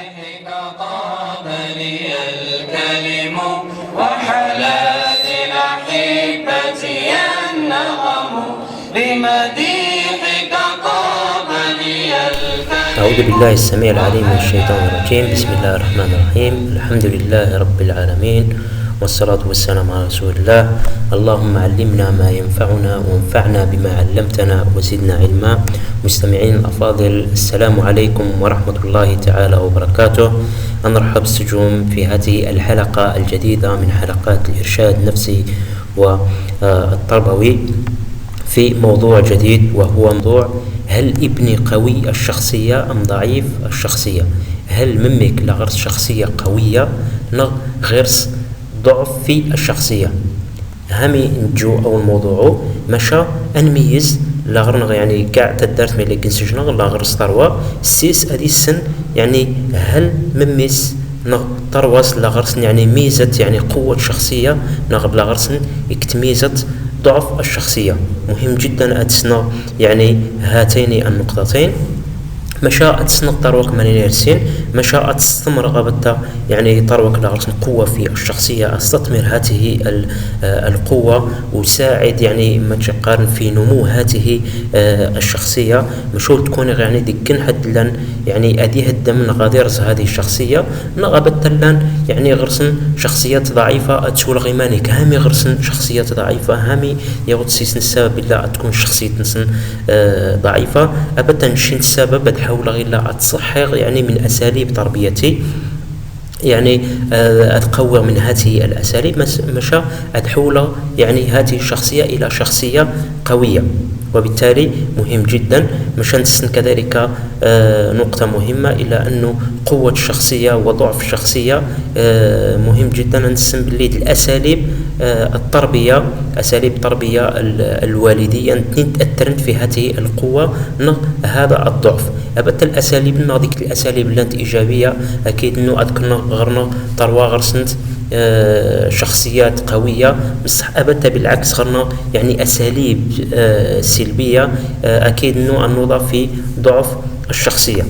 مديحك طاب لي الكلم وحلت الأحبة النغم بمديحك طاب لي الكلم. أعوذ بالله السميع العليم من الشيطان الرجيم. بسم الله الرحمن الرحيم. الحمد لله رب العالمين، والصلاة والسلام على رسول الله. اللهم علمنا ما ينفعنا وانفعنا بما علمتنا وزدنا علما. مستمعين الأفاضل، السلام عليكم ورحمة الله تعالى وبركاته. نرحب بالسجون في هذه الحلقة الجديدة من حلقات الإرشاد النفسي والتربوي في موضوع جديد، وهو موضوع: هل ابني قوي الشخصية أم ضعيف الشخصية؟ هل ممك لغرس شخصية قوية غرس ضعف في الشخصية؟ همي نجو أول موضوع مشى نميز لاغرن يعني كاع تدرت ملي كنسجنا لاغرس طروا سيس أديسن يعني هل مميز طرواس لاغرس يعني ميزة يعني قوة شخصية لاغرس اكتميزة ضعف الشخصية. مهم جدا أتسنا يعني هاتين النقطتين. مشى أتسنا طروك من يرسين، مشى أتستمر غابتا يعني طروك لغرس قوة في الشخصية، أستثمر هذه القوة وساعد يعني ما تقارن في نمو هذه الشخصية. مشول تكون يعني ديكن حد لن يعني أديه الدم نغادرز هذه الشخصية نغابت لن يعني غرسن شخصيات ضعيفة أتسول غيماني كهامي غرسن شخصيات ضعيفة هامي يغد سيسن السبب إلا تكون شخصية نسن ضعيفة أبدا شين السبب حول غير أتصحر يعني من أساليب تربيتي، يعني أتقوى من هذه الأساليب مشى أتحول يعني هذه الشخصية إلى شخصية قوية. وبالتالي مهم جدا مشان نسن كذلك نقطة مهمة إلى أنه قوة الشخصية وضعف الشخصية مهم جدا نسن باللي الأساليب التربية أساليب تربية الوالدية تأثرت في هذه القوة هذا الضعف. أبت الأساليب هذيك الأساليب اللي إيجابية أكيد إنه أذكرنا غرنا طروا غرسنت شخصيات قوية، بصح أبدا بالعكس غرنا يعني أساليب سلبية أكيد إنه النوضة في ضعف الشخصية.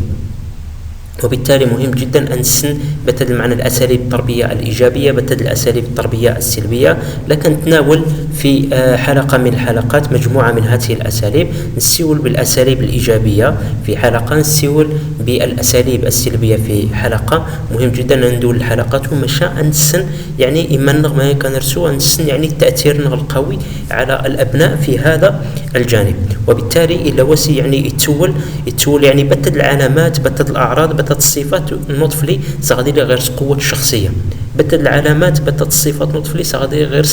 وبالتالي مهم جدا أن نسن بتدل معنا الأساليب التربية الإيجابية بتدل الأساليب التربية السلبية، لكن تناول في حلقة من الحلقات مجموعة من هذه الأساليب. نسيول بالأساليب الإيجابية في حلقة، نسيول بالأساليب السلبية في حلقة. مهم جدا أن ندول الحلقات ومشى نسن يعني إما ما كنرسو نسن يعني التأثير القوي على الأبناء في هذا الجانب. وبالتالي إلا وسي يعني يتول يعني بتد العلامات بتد الأعراض بتد الصفات الطفلي سغادي لي غير قوة الشخصية، بتد العلامات بتد الصفات الطفلي سغادي لي غير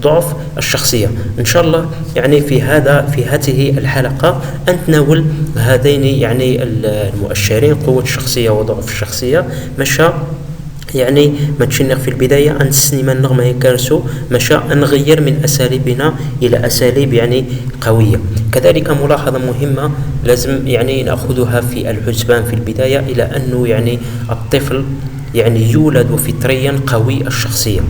ضعف الشخصية. إن شاء الله يعني في هذه الحلقة أن نتناول هذين يعني المؤشرين قوة الشخصية وضعف الشخصية. مشى يعني ما تشنغ في البداية أن سنما النغمة يكارسو مشى نغير من أساليبنا إلى أساليب يعني قوية. كذلك ملاحظة مهمة لازم يعني نأخذها في الحسبان في البداية إلى أنه يعني الطفل يعني يولد فطريا قوي الشخصية.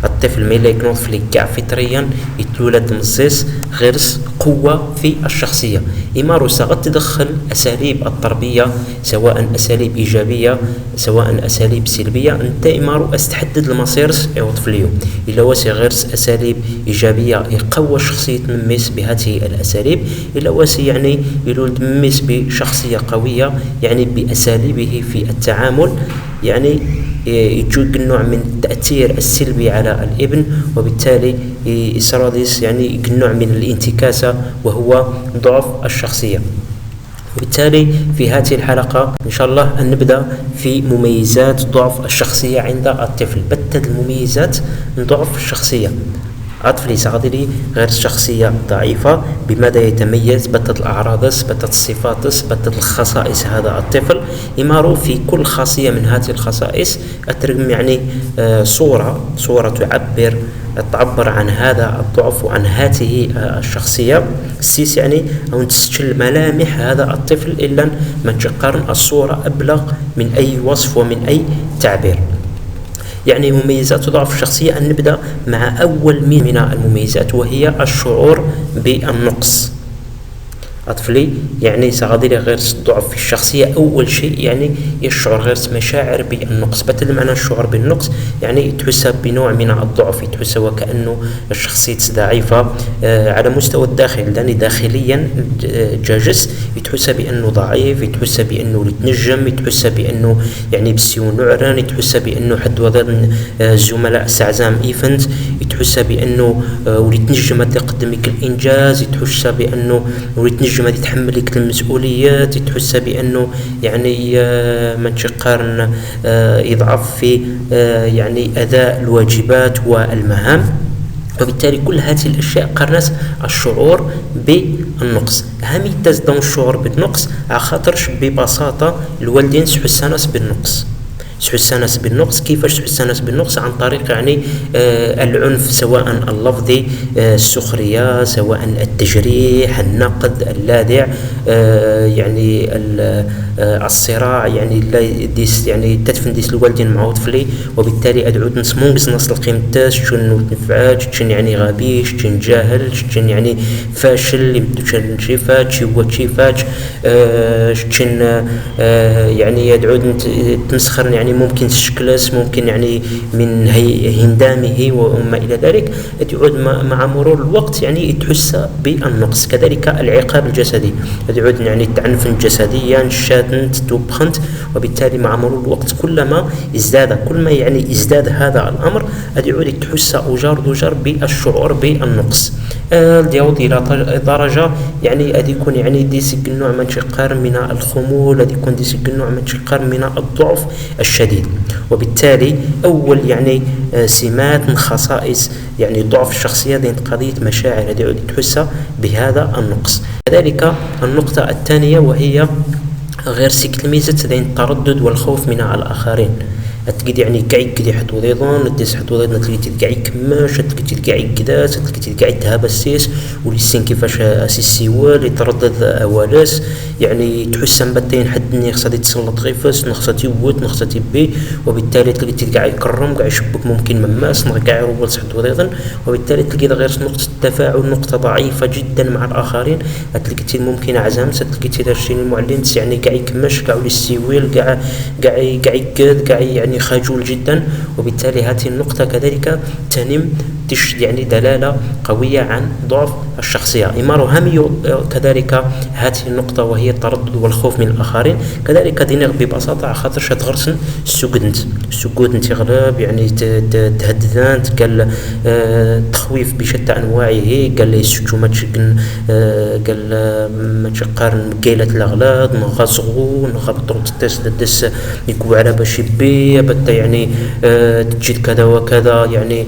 الطفل ما يكون طفل كاع فطريا يتولد مزيس غرس قوة في الشخصية. إمارسة غد تدخل أساليب التربية سواء أساليب إيجابية سواء أساليب سلبية. أنت إمارو أستحدد المصيرس أو طفليو إلا واسي غرس أساليب إيجابية يقوى شخصية مميس بهذه الأساليب، إلا واسي يعني يولد مميس بشخصية قوية يعني بأساليبه في التعامل يعني يجود نوع من التأثير السلبي على الابن، وبالتالي إسراديس يعني نوع من الانتكاسة وهو ضعف الشخصية. وبالتالي في هذه الحلقة إن شاء الله أن نبدأ في مميزات ضعف الشخصية عند الطفل. بتد المميزات ضعف الشخصية. الطفل سغادي غير شخصية ضعيفة بماذا يتميز بتد الأعراض بتد الصفات بتد الخصائص هذا الطفل. يمارو في كل خاصية من هذه الخصائص أترجم يعني صورة تعبر عن هذا الضعف وعن هذه الشخصية. سيس يعني أو تسجل ملامح هذا الطفل إلا ما تقارن الصورة أبلغ من أي وصف ومن أي تعبير. يعني مميزات ضعف الشخصية أن نبدأ مع أول من المميزات وهي الشعور بالنقص. الطفل يعني سغادي غير الضعف في الشخصية. أول شيء يعني يشعر غير مشاعر بالنقص، بدل معنى الشعور بالنقص يعني تحس بنوع من الضعف، تحس وكأنه الشخصية ضعيفة على مستوى الداخل، لأن داخليا جاجس يتحس بأنه ضعيف، يتحس بأنه يتنجم، يتحس بأنه يعني بسيون نعران، يتحس بأنه حد وضع الزملاء سعزام إيفنت، يتحس بأنه وليت نجم تقدم لك الإنجاز، يتحس بأنه وليت نجم يتحمل لك المسؤوليات، يتحس بأنه يعني من قارن يضعف في يعني أداء الواجبات والمهام. وبالتالي كل هذه الأشياء قرنت الشعور بالنقص. هم يتزدون الشعور بالنقص خاطرش ببساطة الوالدين سحسانس بالنقص. سحسانس بالنقص كيفاش سحسانس بالنقص؟ عن طريق يعني العنف، سواء اللفظي، السخرية، سواء التجريح، النقد اللاذع، يعني الصراع، يعني لا ديس يعني تدفن ديس الوالدين مع طفلي. وبالتالي ادعو نسمونكز نصل القيمتاس شنو تنفعاش، شن يعني غبيش، شن جاهل، شن يعني فاشل، يمدوش شيفات شي شيفات، شن يعني يدعو تمسخر، يعني ممكن تشكلس، ممكن يعني من هندامه وما إلى ذلك. يعود مع مرور الوقت يعني تحس بالنقص. كذلك العقاب الجسدي، يعود يعني تعنفن جسديا، شاتنت، توبخنت. وبالتالي مع مرور الوقت كل ما يعني ازداد هذا الأمر يعود تحس أجار بالشعور بالنقص. اليوم إلى درجة يعني يكون يعني ديسك النوع من شقار من الخمول، يكون ديسك النوع من شقار من الضعف الشديد. وبالتالي أول يعني سمات من خصائص يعني ضعف الشخصية دين قضية مشاعر يعود تحس بهذا النقص. كذلك النقطة الثانية وهي غير سيكلميزة دين التردد والخوف من الآخرين. تلقيت يعني كاع يكدي حد وضيضان ديس حد وضيضان، تلقيت كاع يكماش، تلقيت كاع يكداس، تلقيت كاع يتهابسيس وليسين كيفاش اسيسيوال يتردد اوالس. يعني تحس بدين حد خصها يتسلط غيفاس، نخصها يوت، نخصها يبي. وبالتالي تلقيت كاع يكرم، كاع يشبك ممكن مماس، كاع يروبل حد وضيضان. وبالتالي تلقيت غير نقطة التفاعل نقطة ضعيفة جدا مع الآخرين. تلقيت ممكن عزام، تلقيت دارشين المعلم يعني كاع يكماش، كاع يسيوال، كاع يكاد، كاع يعني خجول جدا. وبالتالي هذه النقطة كذلك تنم يعني دلالة قوية عن ضعف الشخصية. إمارو هامي كذلك هذه النقطة وهي التردد والخوف من الآخرين. كذلك دينغ ببساطة خاطر شتغرسن السكوت تغلب، يعني تهددان، قال تخويف بشتى أنواعه، قال لي السجومة قال ما تشقارن مكيلة الأغلاط، نغصغو نغبطو تدس يكو على باش يبي بدا يعني تجد كذا وكذا، يعني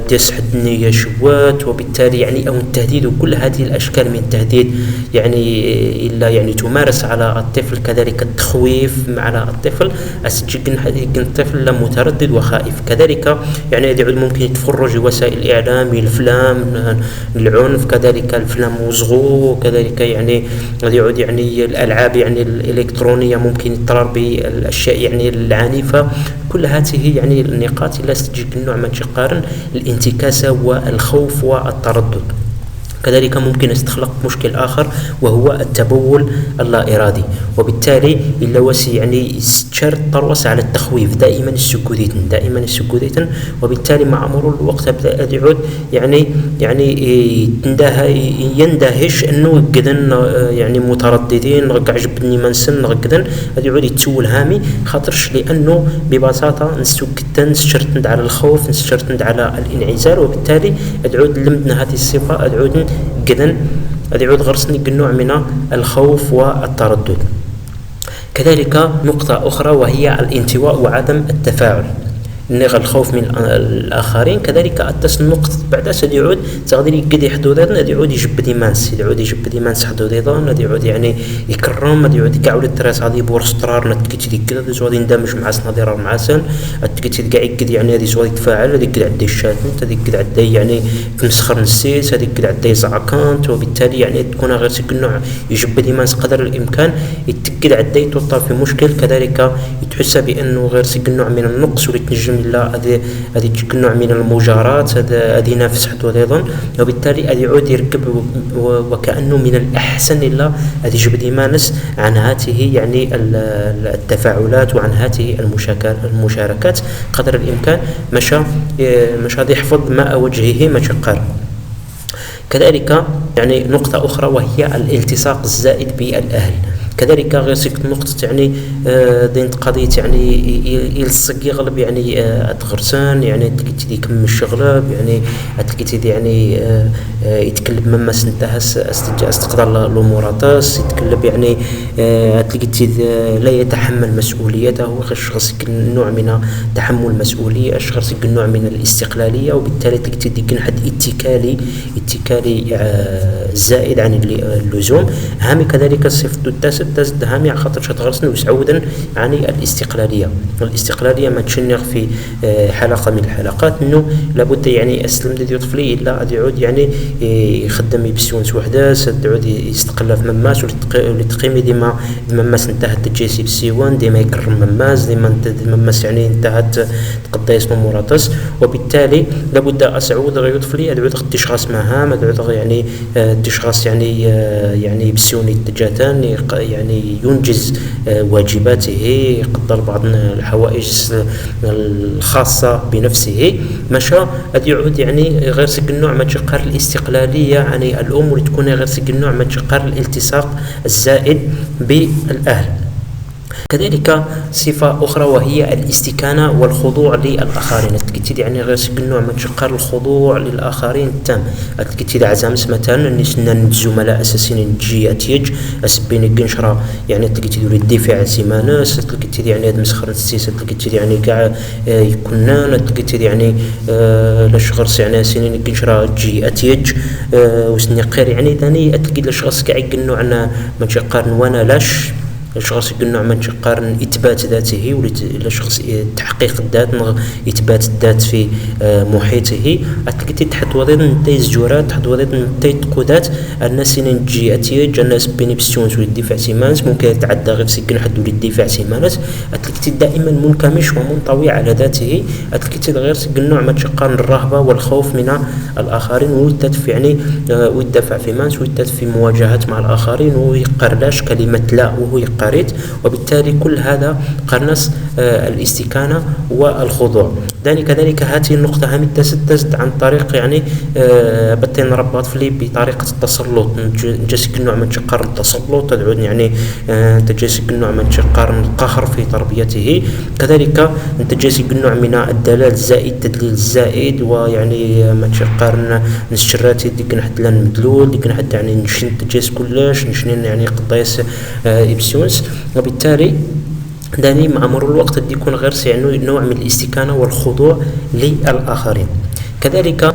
ديس حد النية شوات. وبالتالي يعني أو التهديد وكل هذه الأشكال من التهديد يعني إلا يعني تمارس على الطفل. كذلك التخويف على الطفل أسجن الطفل متردد وخائف. كذلك يعني يعود ممكن يتفرج وسائل الإعلام، الأفلام، العنف، كذلك الأفلام وصغو، كذلك يعني يعود يعني الألعاب يعني الإلكترونية ممكن يضطر بالأشياء يعني العنيفة. كل هذه يعني النقاط لا تجيك النوع من شقارن الانتكاسة والخوف والتردد. كذلك ممكن يستخلق مشكل آخر وهو التبول اللا إرادي. وبالتالي إلا وسي يعني شرط طروس على التخويف دائما السكوديتن. وبالتالي مع مرور الوقت بدأ يعود يعني يندهش انه قدن يعني مترددين رجع جبني منسن قدن يعود يتسول هامي خاطرش، لانه ببساطه نسكتن نشرتند على الخوف، نشرتند على الانعزال. وبالتالي ادعود لمدنا هذه الصفه ادعود قدن يعود غرسني النوع من الخوف والتردد. كذلك نقطة أخرى وهي الانطواء وعدم التفاعل، الخوف من الآخرين. كذلك التصنق بعد يعود تغدي يقدي حدودنا يعود يجبد ديمانس حدودنا يعود يعني يكرم، يعود كاع التراس هذه بورسترار نتكيت ديك كذا زواد يندمج مع صنادير معسل تكيت كاع يقدي يعني هذه زواد يتفاعل، هذيك عندي الشاتنت، هذيك عندي يعني تمسخر نسيس، هذيك عندي زعكانت. وبالتالي يعني تكون غير النوع يجبد ديمانس قدر الإمكان يتكد عندي توطى في مشكل. كذلك يتحس بأنه غير النوع من النقص واللي تنجم لا هذه تجيك نوع من المجاراة، هذه نفس حتى أيضا، وبالتالي هذا يعود يركب وكأنه من الأحسن إلا هذه جبد يمانس عن هاته يعني التفاعلات وعن هاته المشاركات قدر الإمكان مشى يحفظ ماء وجهه مشى قار. كذلك يعني نقطة أخرى وهي الالتصاق الزائد بالأهل. كذلك غير سكت نقطة يعني دين قضية يعني يلصق يغلب يعني أتغرسان يعني تلقيتي كم الشغلة يعني تلقيتي يعني يتكلم مما سنتهس استقدر الأموراتاس يتكلم يعني تلقيتي لا يتحمل مسؤوليته، الشخص نوع من تحمل المسؤولية، الشخص نوع من الاستقلالية، وبالتالي تلقيتي ديك حد اتكالي زائد عن اللزوم. هامي كذلك الصفة تزد هامي على خاطر شتغرسن وسعودا عن الاستقلالية ما تشنغ في حلقة من الحلقات انه لابد يعني اسلم ديال طفلي الا يعود يعني يخدم بسيونس وحداس يعود يستقل في مماس ولتقيمي ديما مماس انتهت تجيسي بالسيوان ديما يكرم مماس ديما مماس يعني انتهت تقضي اسم مراتس، وبالتالي لابد اسعود غير طفلي يعود تشخاص مهام يعود يعني تشخاص يعني بسيوني التجاتان يعني ينجز واجباته، يقدر بعض الحوائج الخاصة بنفسه مشى يعود يعني غير سك النوع ما تشقر الاستقلالية يعني الأم تكون غير سك النوع ما تشقر الالتصاق الزائد بالأهل. كذلك صفة أخرى وهي الاستكانة والخضوع للآخرين. تكتيد يعني غير سك النوع ما تشقر الخضوع للآخرين التام. تكتيد عزامس مثلا نسنا الزملاء أساسيين نجي أتيج أسبين قنشرة يعني تكتيد يريد الدفاع سيمانس تكتيد يعني هاد مسخرة السياسة تكتيد يعني كاع يكونان تكتيد يعني لشخص يعني سنين قنشرة تجي أتيج وسني قير يعني ثاني أتكيد لشخص كاع النوع ما تشقر وانا لاش الشخص النوع من شقارن إثبات ذاته ولا شخص تحقيق الذات إثبات الذات في محيطه أتلقيتي تحت وضيط نتاي زجورات تحت وضيط نتاي تقودات الناس نجي أتيج الناس بيني بسيونس والدفاع سيمانس ممكن يتعدى غير سكن حد الدفاع سيمانس أتلقيتي دائما منكمش ومنطوي على ذاته أتلقيتي غير سكن النوع من شقارن الرهبة والخوف من الآخرين ويتدفع يعني ويدفع في مانس ويتدفع في مواجهة مع الآخرين ويقرلاش كلمة لا وهو قريت، وبالتالي كل هذا قرنس الاستكانة والخضوع. كذلك هذه النقطة هم تزد عن طريق يعني بتين رباط فلي بطريقة التسلط نجسك النوع من شقار التسلط تدعون يعني تجسك النوع من شقار القهر في تربيته. كذلك تجسك النوع من الدلال الزائد تدليل الزائد ويعني من شقار نشراتي ديك نحد لان مدلول ديك نحد يعني نشن تجس كلش نشنين يعني قضايس إبسيونس، وبالتالي داني مع مرور الوقت يكون غير يعني نوع من الاستكانة والخضوع للآخرين. كذلك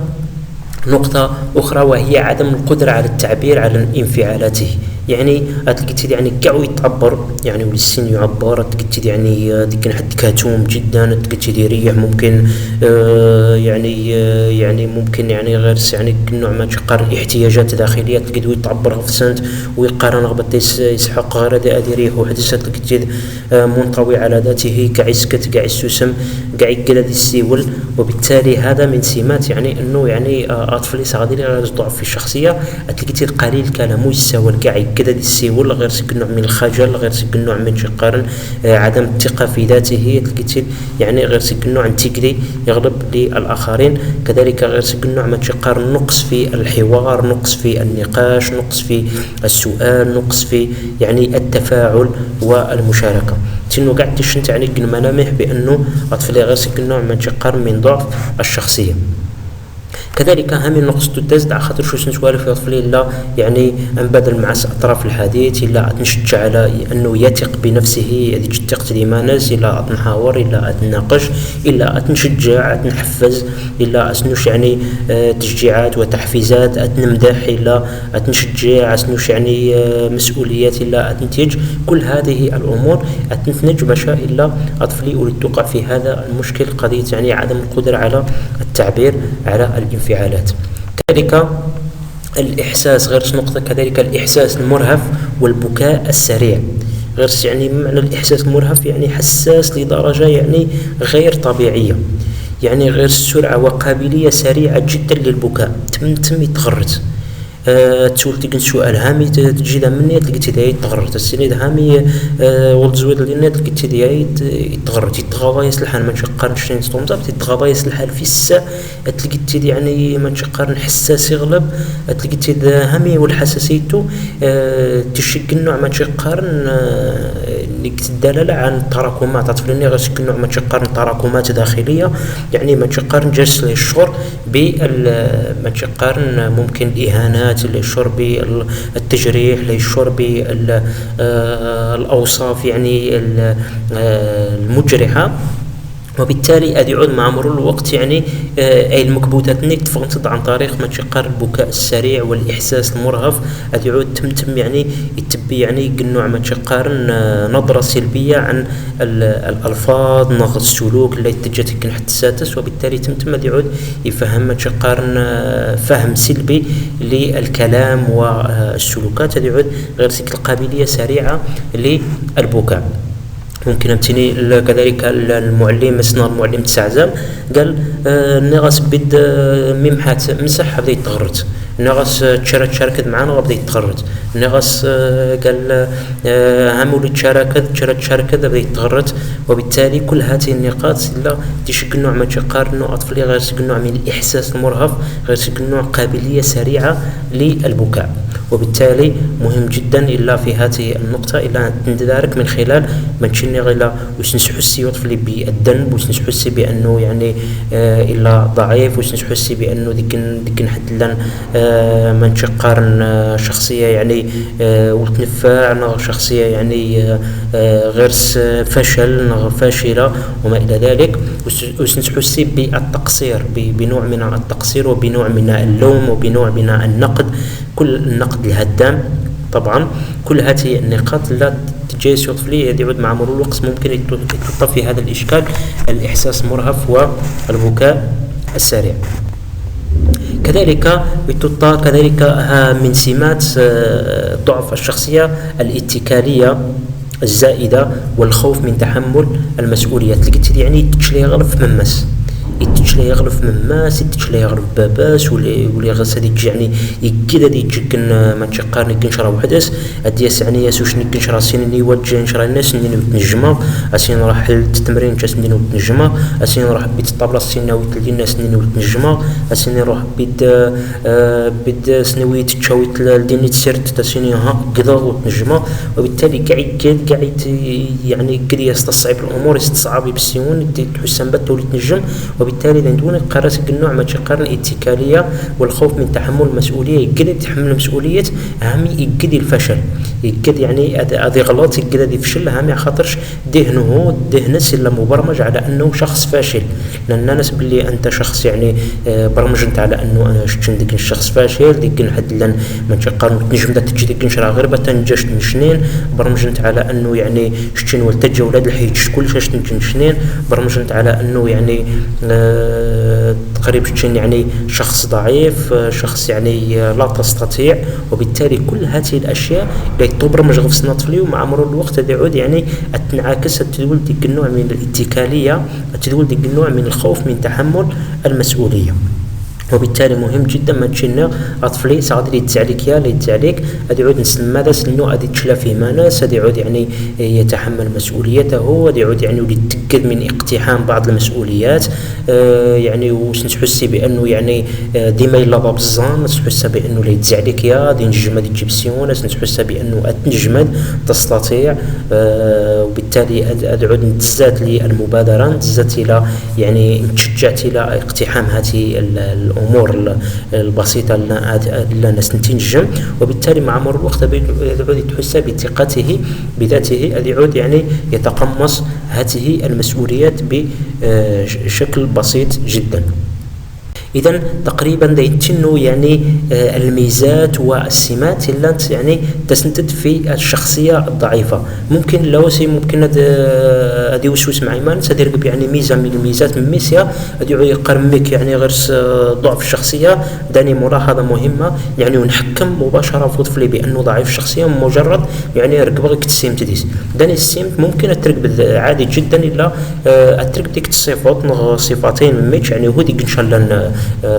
نقطة أخرى وهي عدم القدرة على التعبير عن انفعالاته، يعني أتلقيت يعني كاع يتعبر يعني والسن يعبر أتلقيت يعني ديك حد كاتوم جدا أتلقيت يريح ممكن يعني ممكن يعني غير يعني نوع ما تقارن احتياجات داخلية تلقيت يتعبر في سنت ويقارن رغبة يسحق غير هذا يريح وحدث أتلقيت منطوي على ذاته كاع يسكت كاع يسوسم كاع يقلد السيول، وبالتالي هذا من سمات يعني أنه يعني أطفال صغيرين غير ضعف في الشخصية أتلقيت قليل كلامه يساول كاع كذا السيول غير سك نوع من الخجل غير سك نوع من شقارن عدم الثقة في ذاته تلقيت يعني غير سك نوع تيكري يغلب للآخرين. كذلك غير سك نوع من شقارن نقص في الحوار نقص في النقاش نقص في السؤال نقص في يعني التفاعل والمشاركة تنو قاعد تشنت يعني الملامح بأنه أطفال غير سك نوع من شقارن من ضعف الشخصية. كذلك هم النقص تزد على خاطر شو سنسوالف يطفلي إلا يعني أنبذل مع أطراف الحديث إلا نشجع على أنه يثق بنفسه هذه تثق ديما ناس إلا نحاور إلا أتناقش إلا أتنشجع أتنحفز إلا أسنوش يعني تشجيعات وتحفيزات أتنمدح إلا أتنشجع أسنوش يعني مسؤوليات إلا أتنتج كل هذه الأمور أتنتج بشا إلا أطفلي أريد توقع في هذا المشكل قضية يعني عدم القدرة على التعبير على الانفعالات. كذلك الإحساس غير نقطة كذلك الإحساس المرهف والبكاء السريع غير يعني معنى الإحساس المرهف يعني حساس لدرجة يعني غير طبيعية، يعني غير السرعة وقابلية سريعة جدا للبكاء. تم يتغرد تسول تيجن سؤال هامي تجي دا مني تلقى تداي تغرد السنيد هامي ولد زويد لنا تلقى تداي يتغرد يتغاضى يصلح ما نشقر نشرين ستومزا يتغاضى يصلح الفيسة تلقى تدي يعني ما نشقر حساس يغلب تلقى تدي هامي والحساسيتو تشق النوع ما نشقر الدلالة عن تراكمات أطفالني غير سكن نوع ما نشقر تراكمات داخلية، يعني ما نشقر نجلس للشعور ما نشقر ممكن الإهانات للشعور بالتجريح للشعور بالأوصاف يعني المجرحة، وبالتالي أدي يعود مع مرور الوقت يعني أي المكبوتات نيك تفرنتد عن طريق ما تشقر البكاء السريع والإحساس المرهف أدي يعود تم يعني يتبي يعني النوع ما تشقر نظرة سلبية عن الألفاظ نظرة السلوك اللي تجتك حتى ساتس، وبالتالي تم أدي يعود يفهم ما تشقر فهم سلبي للكلام والسلوكات أدي يعود غير سك القابلية سريعة للبكاء. ممكن أمتني كذلك المعلم مثلا المعلم تسعزم قال نغاس بد ممحات مسح بدا يتغرد، نغاس تشاركت معنا وبدا يتغرد، نغاس قال عمولي تشاركت بدا يتغرد، وبالتالي كل هذه النقاط لا تشكل نوع من شقار نوع أطفالي غير سكن نوع من الإحساس المرهف غير سكن نوع قابلية سريعة للبكاء. وبالتالي مهم جدا إلا في هذه النقطة إلا ندارك من خلال ما تشني غير وسنحسي يطفلي بالذنب وسنحسي بأنه يعني إلا ضعيف وسنحسي بأنه ديك حد لن ما نشقارن شخصية يعني وتنفع شخصية يعني غير فشل فاشلة وما إلى ذلك، وسنحسي بالتقصير بنوع من التقصير وبنوع من اللوم وبنوع من النقد، كل النقد الهدام طبعا. كل هذه النقاط لا تجيس يطفلي يعود مع مرور الوقت ممكن يتطفي في هذا الإشكال الإحساس المرهف والبكاء السريع. كذلك من سمات ضعف الشخصية الاتكالية الزائدة والخوف من تحمل المسؤوليات، يعني تشلي يغلف ممس يتشلي يغلف مماس يتشلي يغلف باباس ولي غاس هذيك يعني يكيد هذيك جكن ما تشقار نكنشرا وحدث ادياس يعني ياسوش نكنشرا سيني وجه نشرا الناس نينو تنجمه اسين راح التمرين جاس نينو تنجمه اسين راح بيت الطابله سينا وتلي الناس نينو تنجمه اسين راح بيت سنويت تشاويت الديني تسرت تسيني ها قدر وتنجمه، وبالتالي قاعد يعني قد يستصعب الامور يستصعب بالسيون تحسن بتو تنجم، وبالتالي لندون قرأت النوع ما تقارن الاتكالية والخوف من تحمل المسؤولية يقدر يتحمل المسؤولية هامي يقدر الفشل يقدر يعني هذه غلط يقدر يفشل هامي خاطرش دهنس إلا مبرمج على أنه شخص فاشل، لأن الناس باللي أنت شخص يعني برمجت على أنه أنا شتندك الشخص فاشل ديك حد لن ما تقارن تنجم دا تجي ديك نشرا غير بتنجش نشنين برمجت على أنه يعني شتين والتجا ولاد الحيج كل شيء شتنجن برمجت على أنه يعني تقريبا يعني شخص ضعيف شخص يعني لا تستطيع، وبالتالي كل هذه الأشياء اللي تبرمج غفصنا طفلي ومع مرور الوقت يعود يعني تنعكس تدول ديك النوع من الاتكالية تدول ديك النوع من الخوف من تحمل المسؤولية. وبالتالي مهم جدا ما تشينا أطفالي ساعد يتعليك يا ليتعليك هذا يعود نسلم ماذا سنو هذا تشلا فيه ناس هذا يعود يعني يتحمل مسؤوليته هذا يعود يعني يتأكد من اقتحام بعض المسؤوليات يعني وسنحسي بأنه يعني ديما يلا بزان سنحس بأنه لا يتعليك يا دي نجمد الجبسيون سنحس بأنه أتنجمد تستطيع وبالتالي أدعود نتزاد للمبادرة نتزاد إلى يعني نتشجعت إلى اقتحام هذه الأمور البسيطة اللي الناس نتنجم، وبالتالي مع مرور الوقت يعود يتحس بثقته بذاته يعود يعني يتقمص هذه المسؤوليات بشكل بسيط جدا. إذا تقريبا ديتنو يعني الميزات والسمات اللي يعني تسندد في الشخصية الضعيفة. ممكن لوسي ممكن هذه وسوس مع إيمان سدير يعني ميزة من الميزات من ميسيا هذه يقرمك يعني غير ضعف الشخصية. داني ملاحظة مهمة يعني ونحكم مباشرة في طفلي بأنه ضعيف الشخصية مجرد يعني ركبك تسيم تديس. داني السيم ممكن التركب عادي جدا إلا التركب ديك صفاتين من ميتش يعني هو ديك إن شاء الله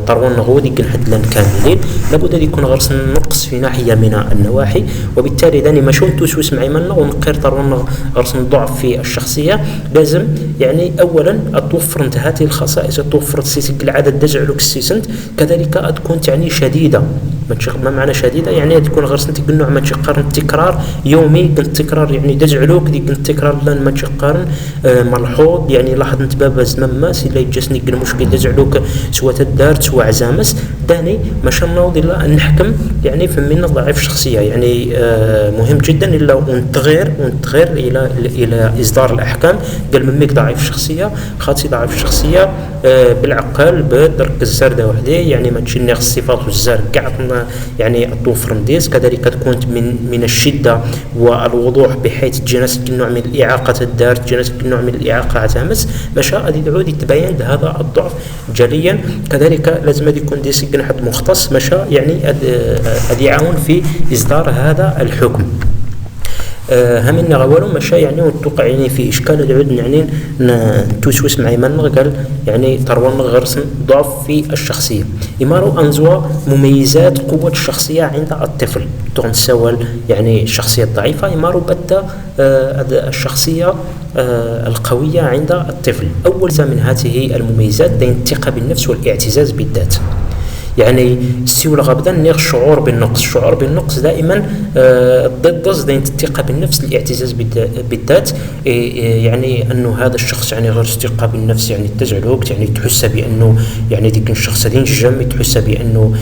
طروان هو ديك نحد لنا كاملين لابد يكون غرس نقص في ناحية من النواحي. وبالتالي داني ما شون توسوس مع إيماننا ونقير طروان غرس ضعف في الشخصية. لازم يعني أولا توفر انت هذه الخصائص توفر سيسك العدد دجعلك السيسنت كذلك تكون تعني شديدة. ما معنى شديدة يعني تكون غرس انت نوع ما تقارن تكرار يومي كنت تكرار يعني دجعلوك ديك التكرار لان ما تقارن ملحوظ يعني لاحظ انت باب زمان ماس اللي يجسني المشكل دجعلوك سواء تدارت سواء عزامس داني ما شاء الله الا نحكم يعني فمنا ضعيف شخصية يعني مهم جدا الا ونتغير الى اصدار الاحكام قال منك ضعيف شخصية خاطي ضعيف شخصية بالعقل بدرك الزردة وحده يعني ما تشني الصفات والزر قاعد يعني توفر نديس كذلك تكون من الشدة والوضوح بحيث تجنس النوع من الإعاقة الدار تجنس النوع من الإعاقة عتامس مشى هذه تعود تبين هذا الضعف جليا. كذلك لازم يكون ديس حد مختص مشى يعني يعاون في إصدار هذا الحكم. همنا غوالو مشى يعني ونتوقع يعني في إشكال العود يعني توسوس مع إيمان قال يعني تروان غرس ضعف في الشخصية. إمارو أنزوا مميزات قوة الشخصية عند الطفل تنسول يعني الشخصية الضعيفة. إمارو بدا الشخصية القوية عند الطفل. أول من هذه المميزات دين الثقة بالنفس والاعتزاز بالذات يعني السيولة غابدا نيغ الشعور بالنقص. الشعور بالنقص دائما ضد ضد الثقة بالنفس الاعتزاز بالذات يعني انه هذا الشخص يعني غير ثقة بالنفس يعني تجعلوك يعني تحس بانه يعني ديك الشخص هذا نجم تحس بانه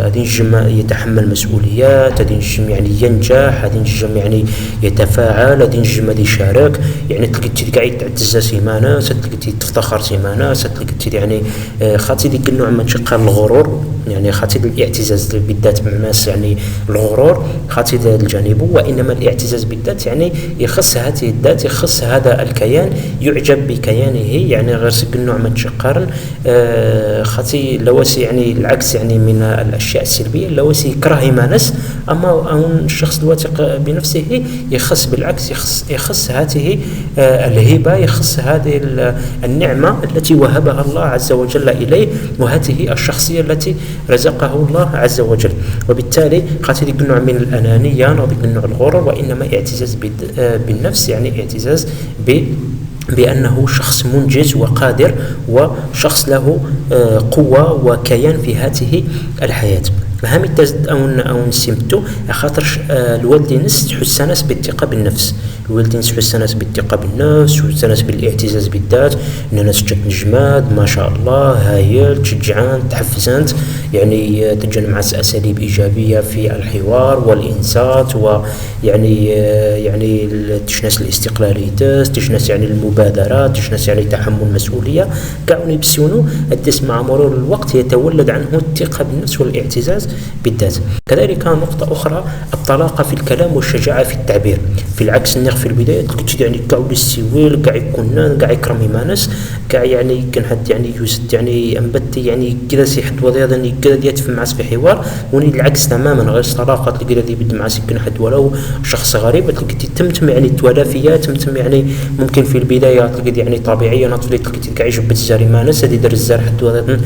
هذا نجم يتحمل مسؤوليات هذا نجم يعني ينجح هذا نجم يعني يتفاعل هذا نجم يشارك يعني تلقيتي قاعد تعتز سيمانه تلقيتي تفتخر سيمانه تلقيتي يعني خاطي ديك النوع من قال الغرور يعني خاطر الاعتزاز بالذات مع الناس يعني الغرور خاطر الجانب وإنما الاعتزاز بالذات يعني يخص هذه الذات يخص هذا الكيان يعجب بكيانه يعني غير النوع من تشقارن خاطر لوسي يعني العكس يعني من الأشياء السلبية لوسي يكره ما ناس أما الشخص الواثق بنفسه يخص بالعكس يخص هذه الهبة يخص هذه النعمة التي وهبها الله عز وجل إليه وهذه الشخصية التي رزقه الله عز وجل. وبالتالي خاطر يكون نوع من الأنانية نوع من نوع الغرور وإنما اعتزاز بالنفس يعني اعتزاز بأنه شخص منجز وقادر وشخص له قوة وكيان في هذه الحياة. فهم التزد أو نسمتو خاطر الوالدين تحس ناس بالثقة بالنفس. الوالدين تحس ناس بالثقة بالنفس تحس ناس بالاعتزاز بالذات إن الناس جات نجمات ما شاء الله هايل تشجعان تحفزانت يعني تجن مع أساليب إيجابية في الحوار والإنصات يعني تشناس الاستقلالية تشناس يعني المبادرات تشناس يعني تحمل المسؤولية كأنه يبسونو الدس مع مرور الوقت يتولد عنه الثقة بالنفس والاعتزاز بالذات. كذلك نقطة أخرى الطلاقة في الكلام والشجاعة في التعبير. في العكس في البداية تلقيت يعني قاعد السويل قاعد يكونان قاعد يكرم مانس قاعد يعني كان حد يعني يوسد يعني أنبتي يعني كذا سي حد وضيضا يعني كذا ديت في معس في حوار وني العكس تماما غير طلاقة تلقي الذي بد معس يكون حد ولو شخص غريب تلقيت تمتم يعني التوالافيات تمتم يعني ممكن في البداية تلقيت يعني طبيعية نطفلي تلقيت قاعد يجبت الزاري مانس هذه در الزار حد وضيضا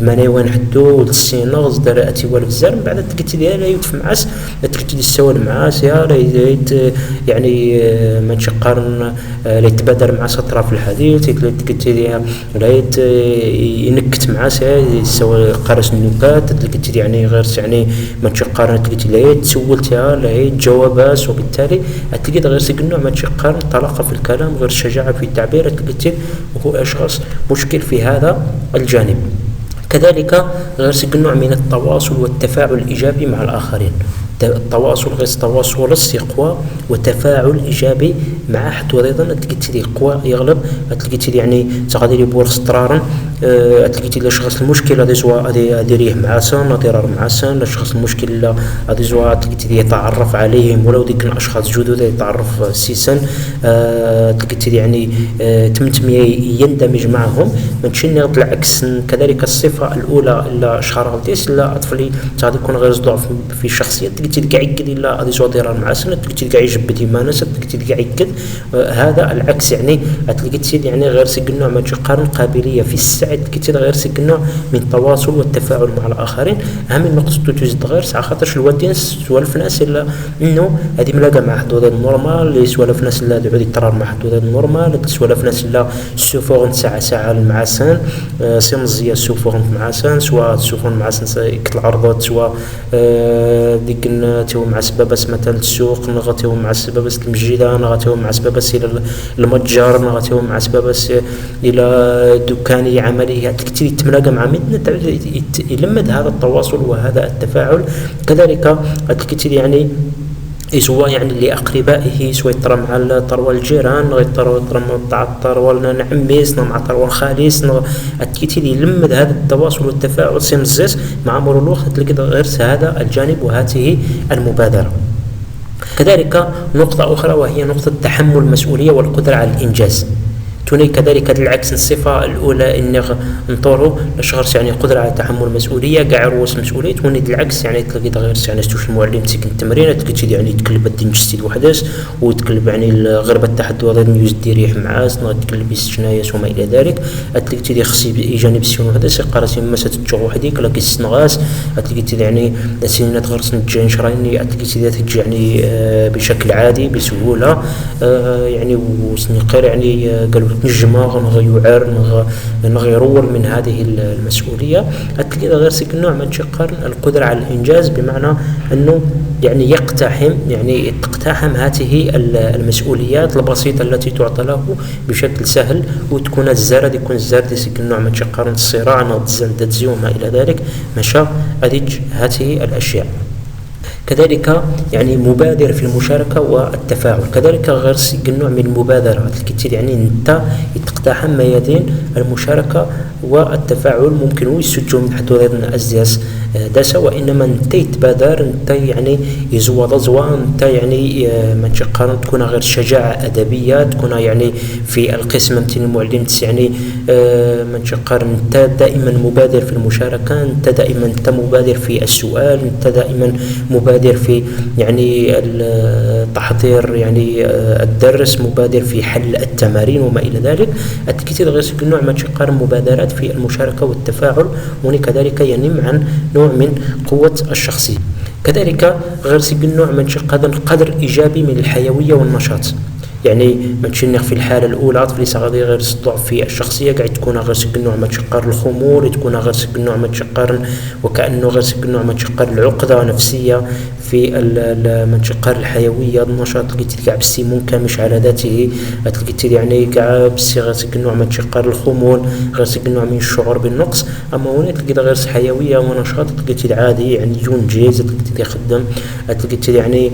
ماني وين حدو السينغز در أتي والف الزار بعد تلقيت لا يوتف معس تلقيت يسول معس يا يعني ما نشقارن لا يتبادر مع سطرة في الحديث لا ينكت مع يسوي قرص النكات تلقيت يعني غير يعني ما نشقارن تلقيت لا تسولت لا يتجاوباس وبالتالي تلقيت غير سجنوا ما نشقارن طلاقة في الكلام غير شجاعة في التعبير تلقيت وهو أشخاص مشكل في هذا الجانب. كذلك غير نوع من التواصل والتفاعل الإيجابي مع الآخرين. التواصل غير تواصل القوى وتفاعل إيجابي مع حد وأيضا تلقيت لي قوى يغلب تلقيت لي يعني تقدر يبور استرارا تلقيتي لشخص المشكل هذا زوا هذه ريه معسن هذه راه معسن لشخص المشكل لا هذا زوا تلقيتي يتعرف عليهم ولو ديك الاشخاص جدد يتعرف سيسن تلقيتي يعني تمتمي يندمج معهم من تشني بالعكس. كذلك الصفه الاولى الا شهر ديس لا اطفالي تاع يكون غير ضعف في الشخصيه تلقيتي كاع يقد الا هذه زوا ديرها معسن تلقيتي كاع يجبد يمانس تلقيتي كاع يقد هذا العكس يعني تلقيتي يعني غير سيك النوع ما تقارن قابليه في السعد تلقيتي غير سيك النوع من التواصل والتفاعل مع الاخرين. اهم نقطه تزيد غير ساعه خاطرش الوالدين سوالف ناس الا انه هذه ملاقه مع حدود النورمال اللي سوالف ناس اللي يعود يضطرر مع حدود النورمال سوالف ناس اللي سوفور ساعه المعسن سيمزيه سوفور معسن سواء سوفور معسن العرضات سواء ديك تو مع سبب مثلا السوق نغتيو مع سبب المسجده نغتيو مع سبب الى المتجر نغتيو مع سبب الى دكاني عمليه تكتي تملاقى مع مدن يلمد هذا التواصل وهذا التفاعل. كذلك تكتي يعني سواء يعني لأقربائه سواء ترى مع تروى الجيران ترى مع تروى نعميس مع تروى الخاليس أكيد يلمد هذا التواصل والتفاعل سيمزيس مع مرور الوقت تلقى غير هذا الجانب وهذه المبادرة. كذلك نقطة أخرى وهي نقطة تحمل المسؤولية والقدرة على الإنجاز. توني كذلك العكس الصفة الأولى إن نطوروا الشخص يعني قدرة على تحمل المسؤولية قاع رؤوس مسؤولية توني العكس يعني تلقي غير يعني ستوش المعلم تسكن التمرين تلقي يعني تقلب الدين جسد وحداش وتقلب يعني غربة التحدي هذا نيوز ديريح معاس تقلب استشناياس وما إلى ذلك تلقي دي خصي جانب سيون هذا سيقارس ما ستتجو وحديك لكن السنغاس تلقي يعني سنين تغرس نتجين شرايني تلقي تجي يعني بشكل عادي بسهولة يعني وسنقير يعني قالوا نجمع نغير نغيرور من هذه المسؤولية تلقي غير سيك النوع من شقار القدرة على الإنجاز بمعنى أنه يعني تقتحم هذه المسؤوليات البسيطة التي تعطى له بشكل سهل وتكون الزرد يكون الزرد سيك النوع من شقار الصراع نضزي وما إلى ذلك مشى هذه الأشياء. كذلك يعني مبادر في المشاركة والتفاعل كذلك غير سيك النوع من المبادرة كتير يعني انت تقتحم ميادين المشاركة والتفاعل ممكن يسجل من حدود الأزياس داسة وإنما انت تبادر انت يعني يزوى انت يعني من شقار تكون غير شجاعة أدبية تكون يعني في القسم متين المعلم يعني من شقار انت دائما مبادر في المشاركة انت دائما انت مبادر في السؤال انت دائما مبادر في يعني التحضير يعني الدرس مبادر في حل التمارين وما إلى ذلك. الكثير غير سيك النوع من شقار مبادرات في المشاركة والتفاعل وكذلك ينم عن نوع من قوة الشخصية. كذلك غير سيك النوع من شقار قدر إيجابي من الحيوية والنشاط يعني ما تشنخ في الحالة الأولى طفلي صغير غير ضعف في الشخصية قاعد تكون غير سيك النوع من شقار الخمول تكون غير سيك النوع من شقار وكأنه غير سيك النوع من شقار العقدة نفسية في من شقار الحيوية النشاط لقيت كاع بالسيمون كامش على ذاته لقيت يعني كاع بالسي غير سيك النوع من شقار الخمول غير سيك النوع من الشعور بالنقص. أما هنا لقيت غير حيوية ونشاط لقيت عادي يعني ينجز لقيت يخدم لقيت يعني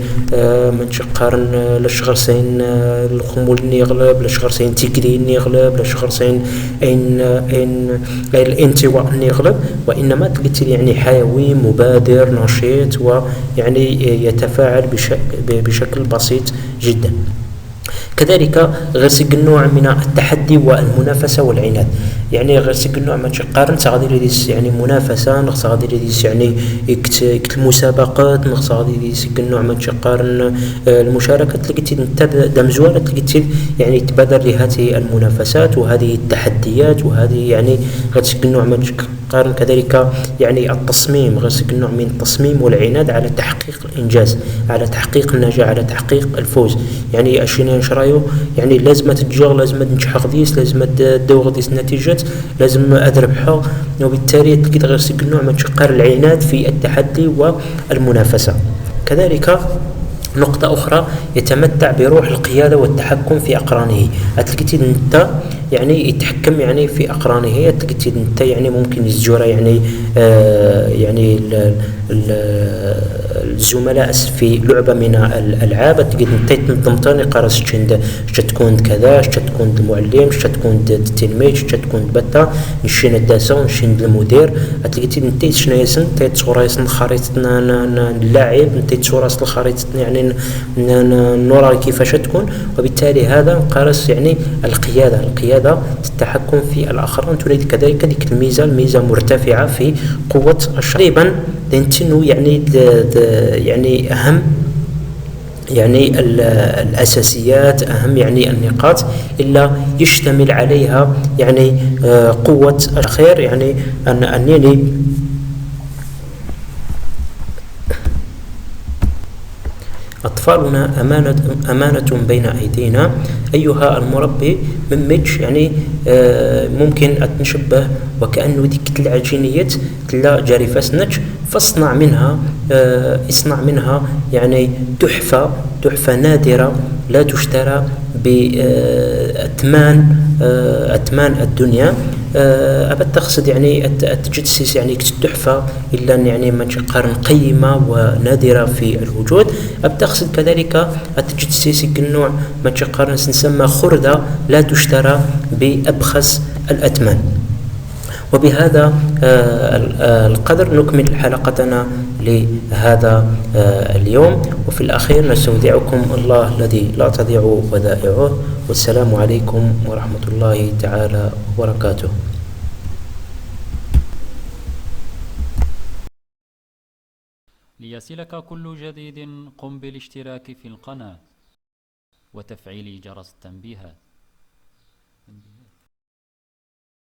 من شقار للشغل سين الخمول يغلب لشغر سين تكرين يغلب لشغر سين ان الانطواء يغلب وانما تلقيت يعني حيوي مبادر نشيط ويعني يتفاعل بشكل بسيط جدا. كذلك غير سيك النوع من التحدي والمنافسة والعناد يعني غير سيك النوع من شقارن غادي يديس يعني منافسة نقص غادي يديس يعني المسابقات نقص غادي يديس النوع من شقارن المشاركة تلقيت انت دمزوالة تلقيت يعني تبادر لهذه المنافسات وهذه التحديات وهذه يعني غير سيك النوع من قارن كذلك يعني التصميم غير سيك النوع من التصميم والعناد على تحقيق الإنجاز على تحقيق النجاح على تحقيق الفوز يعني أشينا نشرايو يعني لازم تتجاغ لازم ننجح غديس لازم تدو غديس النتيجة لازم أربحها وبالتالي تلقيت غير سيك النوع من شقار العناد في التحدي والمنافسة. كذلك نقطة أخرى يتمتع بروح القيادة والتحكم في أقرانه أتلقيت أنت يعني يتحكم يعني في أقرانه أتلقيت أنت يعني ممكن يزجر يعني يعني الزملاء في لعبة من الألعاب تقدر انت تنظم طريقة تكون كذا تكون المعلم تكون التلميذ تكون بتا نشين الداسة نشين المدير تلقيتي انت شنو يسن تصورة يسن خريطة اللاعب انت تصورة الخريطة يعني نورا كيفاش تكون. وبالتالي هذا قارس يعني القيادة التحكم في الآخرين تولي كذلك ديك الميزة مرتفعة في قوة تقريبا لأنه يعني أهم يعني الأساسيات أهم يعني النقاط إلا يشتمل عليها يعني قوة الخير يعني أنني أطفالنا أمانة بين أيدينا أيها المربي ممج يعني ممكن أتنشبه وكأنه ديك العجينية تلا جاري فاسنج فاصنع منها يعني تحفة نادرة لا تشترى بأثمان الدنيا. أبد تقصد يعني التجسس يعني تحفة إلا يعني ما تقارن قيمة ونادرة في الوجود. أبد تقصد كذلك التجسس النوع ما تقارن نسمى خردة لا تشترى بأبخس الأثمان. وبهذا القدر نكمل حلقتنا لهذا اليوم. وفي الأخير نستودعكم الله الذي لا تضيع ودائعه والسلام عليكم ورحمة الله تعالى وبركاته. ليصلك كل جديد قم بالاشتراك في القناة وتفعيل جرس التنبيهات.